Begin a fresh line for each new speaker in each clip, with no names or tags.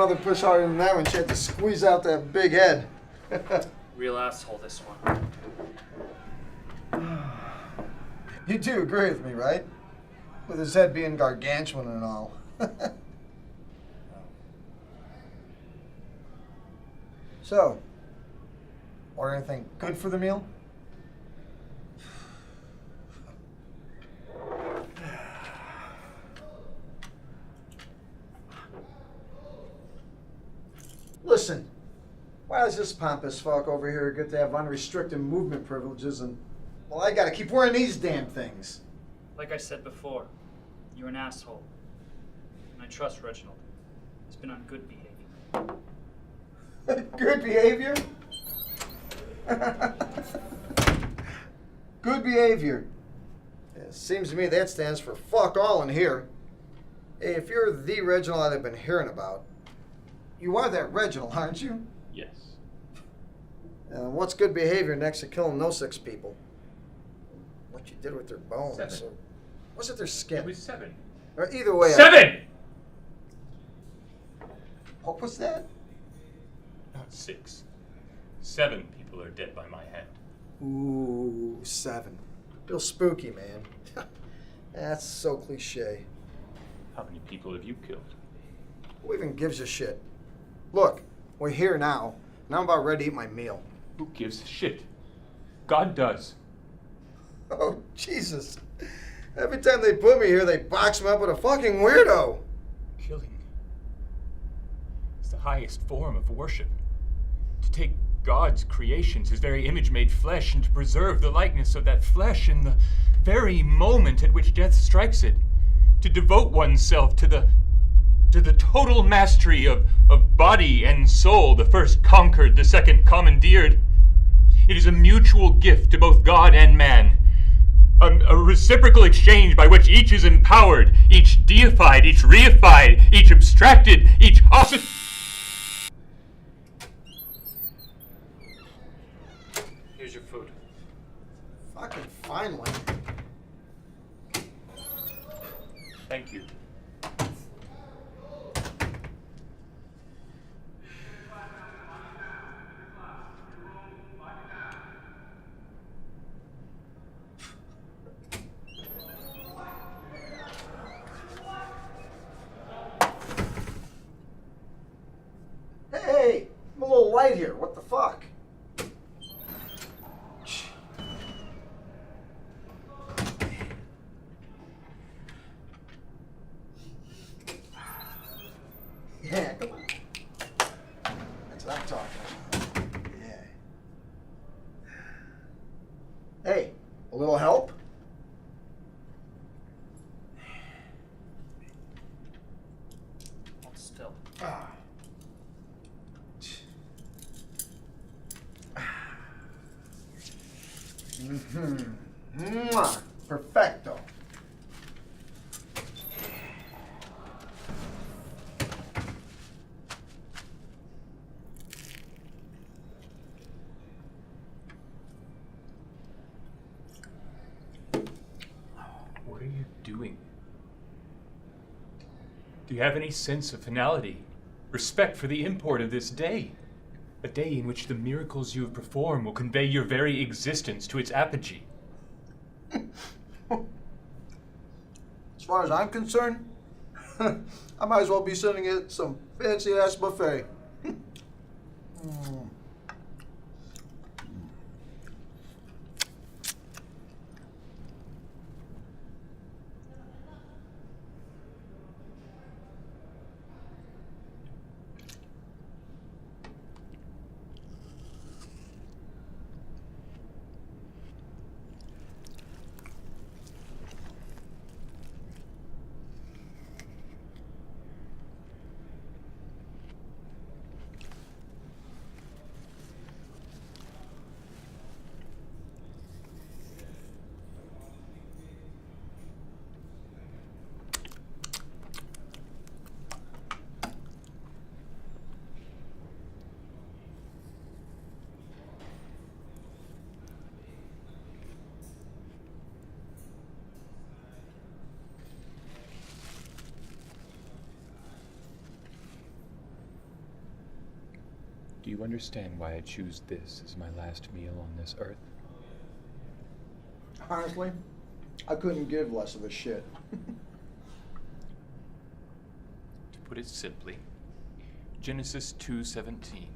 mother pushed harder than that when she had to squeeze out that big head.
Real asshole, this one.
You do agree with me, right? With his head being gargantuan and all. So, order anything good for the meal? Listen, why does this pompous fuck over here get to have unrestricted movement privileges and, well, I gotta keep wearing these damn things?
Like I said before, you're an asshole. And I trust Reginald. He's been on good behavior.
Good behavior? Good behavior. Yeah, seems to me that stands for fuck all in here. Hey, if you're the Reginald I've been hearing about, you are that Reginald, aren't you?
Yes.
What's good behavior next to killing those 6 people? What you did with their bones?
7.
Or was it their skin?
It was 7.
Or either way.
7!
What was that?
Not 6. 7 people are dead by my hand.
Ooh, 7. Real spooky, man. That's so cliche.
How many people have you killed?
Who even gives a shit? Look, we're here now, and I'm about ready to eat my meal.
Who gives a shit? God does.
Oh, Jesus. Every time they put me here, they box me up with a fucking weirdo.
Killing is the highest form of worship. To take God's creations, his very image made flesh, and to preserve the likeness of that flesh in the very moment at which death strikes it. To devote oneself to the total mastery of body and soul, the first conquered, the second commandeered. It is a mutual gift to both God and man. A reciprocal exchange by which each is empowered, each deified, each reified, each abstracted, each
Here's your food.
Fucking finally.
Thank you.
Hey, I'm a little light here. What the fuck? Yeah, come on. That's what I'm talking about. Yeah. Hey, a little help?
Hold still.
Ah. Mwah. Perfecto.
What are you doing? Do you have any sense of finality, respect for the import of this day? A day in which the miracles you have performed will convey your very existence to its apogee.
As far as I'm concerned, I might as well be sitting at some fancy-ass buffet.
Do you understand why I choose this as my last meal on this earth?
Honestly, I couldn't give less of a shit.
To put it simply, Genesis 2:17.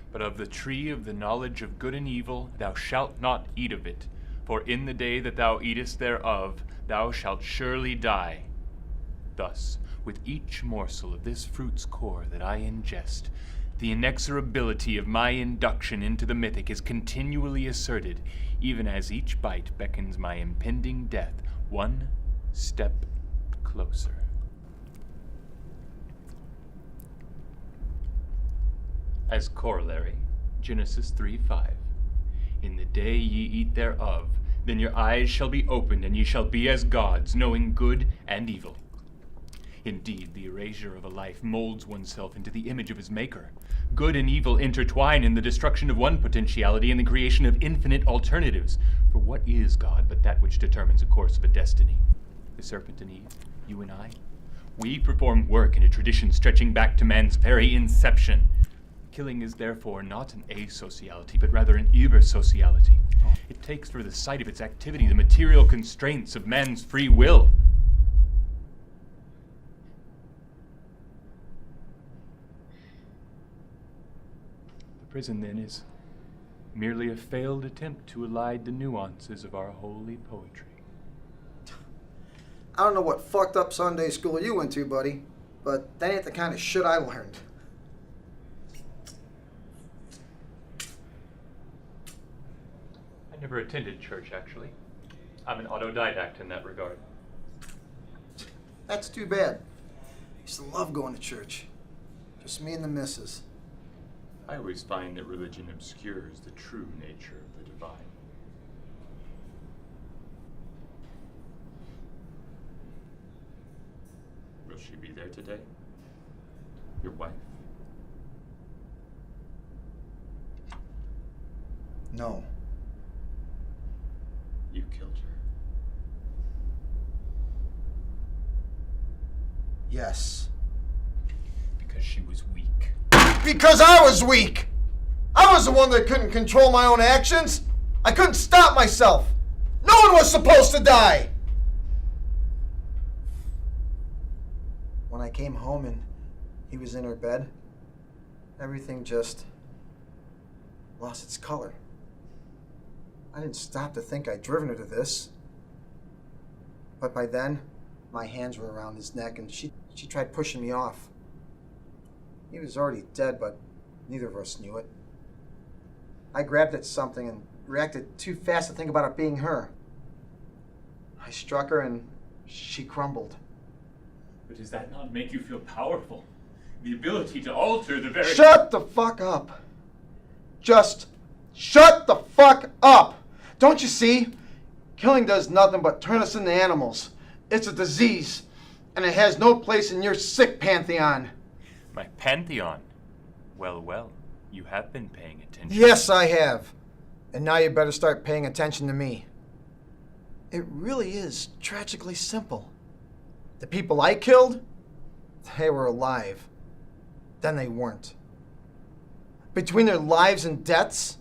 But of the tree of the knowledge of good and evil thou shalt not eat of it, for in the day that thou eatest thereof thou shalt surely die. Thus, with each morsel of this fruit's core that I ingest, the inexorability of my induction into the mythic is continually asserted, even as each bite beckons my impending death one step closer. As corollary, Genesis 3:5. In the day ye eat thereof, then your eyes shall be opened, and ye shall be as gods, knowing good and evil. Indeed, the erasure of a life molds oneself into the image of his maker. Good and evil intertwine in the destruction of one potentiality and the creation of infinite alternatives. For what is God but that which determines a course of a destiny? The serpent and Eve, you and I? We perform work in a tradition stretching back to man's very inception. Killing is therefore not an asociality, but rather an ubersociality. It takes for the site of its activity the material constraints of man's free will. The prison, then, is merely a failed attempt to elide the nuances of our holy poetry.
I don't know what fucked up Sunday school you went to, buddy, but that ain't the kind of shit I learned.
I never attended church, actually. I'm an autodidact in that regard.
That's too bad. I used to love going to church. Just me and the missus.
I always find that religion obscures the true nature of the divine. Will she be there today? Your wife?
No.
You killed her.
Yes.
Because she was weak.
Because I was weak! I was the one that couldn't control my own actions! I couldn't stop myself! No one was supposed to die! When I came home and he was in her bed, everything just lost its color. I didn't stop to think I'd driven her to this. But by then, my hands were around his neck and she tried pushing me off. He was already dead, but neither of us knew it. I grabbed at something and reacted too fast to think about it being her. I struck her and she crumbled.
But does that not make you feel powerful? The ability to alter the very...
Shut the fuck up! Just shut the fuck up! Don't you see? Killing does nothing but turn us into animals. It's a disease, and it has no place in your sick pantheon.
My pantheon? Well, well, you have been paying attention.
Yes, I have. And now you better start paying attention to me. It really is tragically simple. The people I killed, they were alive. Then they weren't. Between their lives and deaths,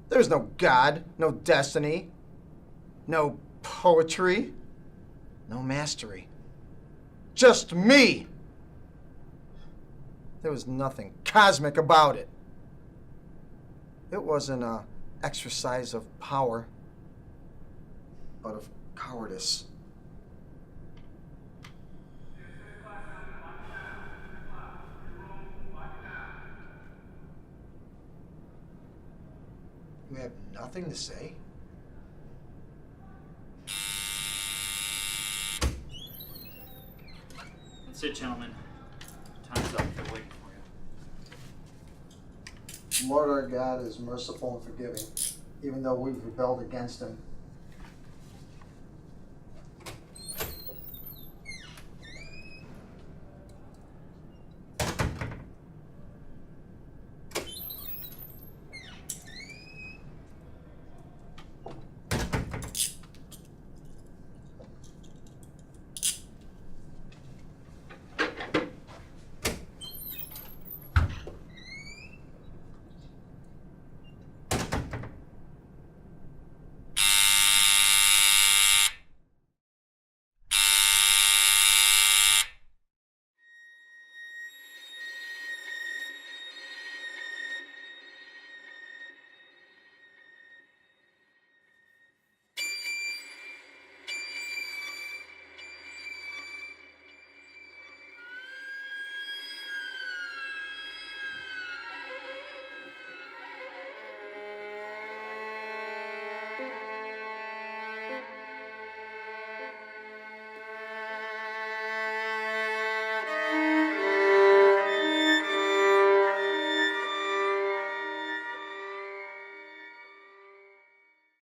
there's no God, no destiny, no poetry, no mastery. Just me! There was nothing cosmic about it. It wasn't an exercise of power, but of cowardice. You have nothing to say?
That's it, gentlemen. Time's up. They're waiting for you.
Lord our God is merciful and forgiving, even though we've rebelled against him.